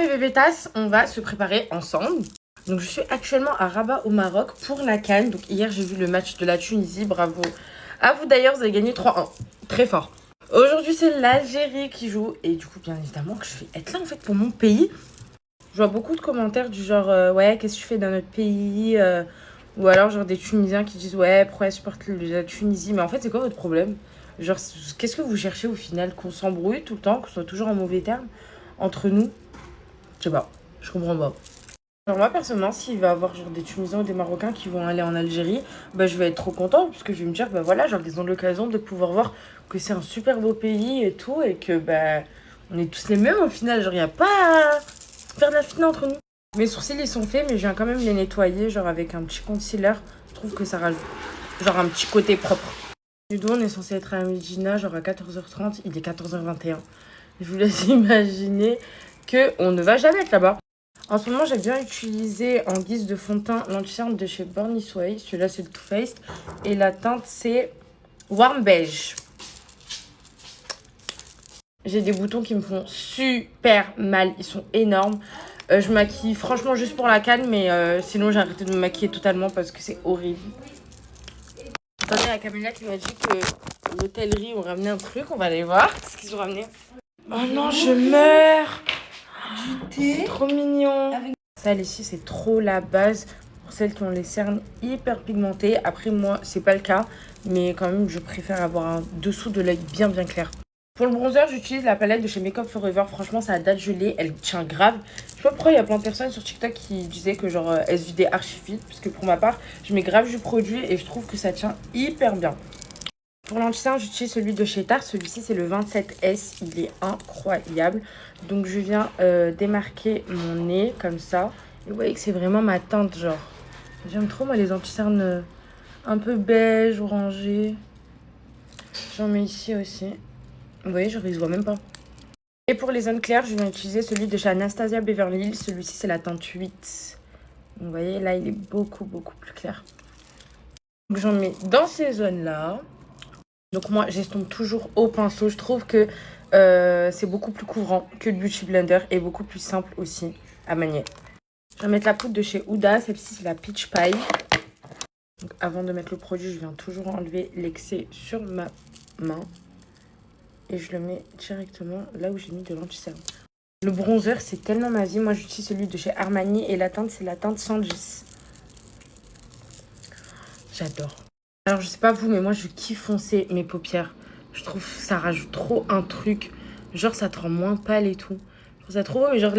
mes bébés tasses, on va se préparer ensemble. Donc je suis actuellement à Rabat au Maroc pour la CAN. Donc hier j'ai vu le match de la Tunisie, bravo. À vous d'ailleurs, vous avez gagné 3-1, très fort. Aujourd'hui c'est l'Algérie qui joue et du coup bien évidemment que je vais être là en fait pour mon pays. Je vois beaucoup de commentaires du genre ouais qu'est-ce que tu fais dans notre pays ou alors genre des Tunisiens qui disent ouais pourquoi elle supporte la Tunisie. Mais en fait c'est quoi votre problème? Genre qu'est-ce que vous cherchez au final? Qu'on s'embrouille tout le temps, qu'on soit toujours en mauvais termes entre nous? Je sais pas, je comprends pas. Alors moi personnellement s'il va y avoir genre des Tunisiens ou des Marocains qui vont aller en Algérie, bah je vais être trop content puisque je vais me dire bah voilà genre ils ont l'occasion de pouvoir voir que c'est un super beau pays et tout et que bah on est tous les mêmes au final, genre y a pas à faire de la fitna entre nous. Mes sourcils ils sont faits mais je viens quand même les nettoyer genre avec un petit concealer, je trouve que ça rajoute genre un petit côté propre. Du coup on est censé être à Medina genre à 14h30, il est 14h21. Je vous laisse imaginer qu'on ne va jamais être là-bas. En ce moment, j'ai bien utilisé en guise de fond de teint l'anti-cerne de chez Born This Way. Celui-là, c'est le Too Faced. Et la teinte, c'est Warm Beige. J'ai des boutons qui me font super mal. Ils sont énormes. Je me maquille franchement juste pour la canne, mais sinon, j'ai arrêté de me maquiller totalement parce que c'est horrible. Attendez, il y a Camélia qui m'a dit que l'hôtellerie ont ramené un truc. On va aller voir ce qu'ils ont ramené. Oh non, je meurs! C'est trop mignon. Ça, ici, c'est trop la base pour celles qui ont les cernes hyper pigmentées. Après, moi, c'est pas le cas. Mais quand même, je préfère avoir un dessous de l'œil bien clair. Pour le bronzer, j'utilise la palette de chez Make Up Forever. Franchement, ça date gelée. Elle tient grave. Je sais pas pourquoi il y a plein de personnes sur TikTok qui disaient que genre elle se vidait archi vite. Parce que pour ma part, je mets grave du produit et je trouve que ça tient hyper bien. Pour l'anti-cerne, j'utilise celui de chez Tarte. Celui-ci, c'est le 27S. Il est incroyable. Donc, je viens démarquer mon nez comme ça. Et vous voyez que c'est vraiment ma teinte, genre. J'aime trop, moi, les anti-cernes un peu beige, orangé. J'en mets ici aussi. Vous voyez, genre, ils se voient même pas. Et pour les zones claires, je viens utiliser celui de chez Anastasia Beverly Hills. Celui-ci, c'est la teinte 8. Donc, vous voyez, là, il est beaucoup plus clair. Donc, j'en mets dans ces zones-là. Donc moi, j'estompe toujours au pinceau. Je trouve que c'est beaucoup plus couvrant que le Beauty Blender et beaucoup plus simple aussi à manier. Je vais mettre la poudre de chez Huda. Celle-ci, c'est la Peach Pie. Donc avant de mettre le produit, je viens toujours enlever l'excès sur ma main. Et je le mets directement là où j'ai mis de l'anti-cerne. Le bronzer, c'est tellement ma vie. Moi, j'utilise celui de chez Armani et la teinte, c'est la teinte Sanjis. J'adore. Alors, je sais pas vous, mais moi, je kiffe foncer mes paupières. Je trouve que ça rajoute trop un truc. Genre, ça te rend moins pâle et tout. Je trouve ça trop beau, mais genre...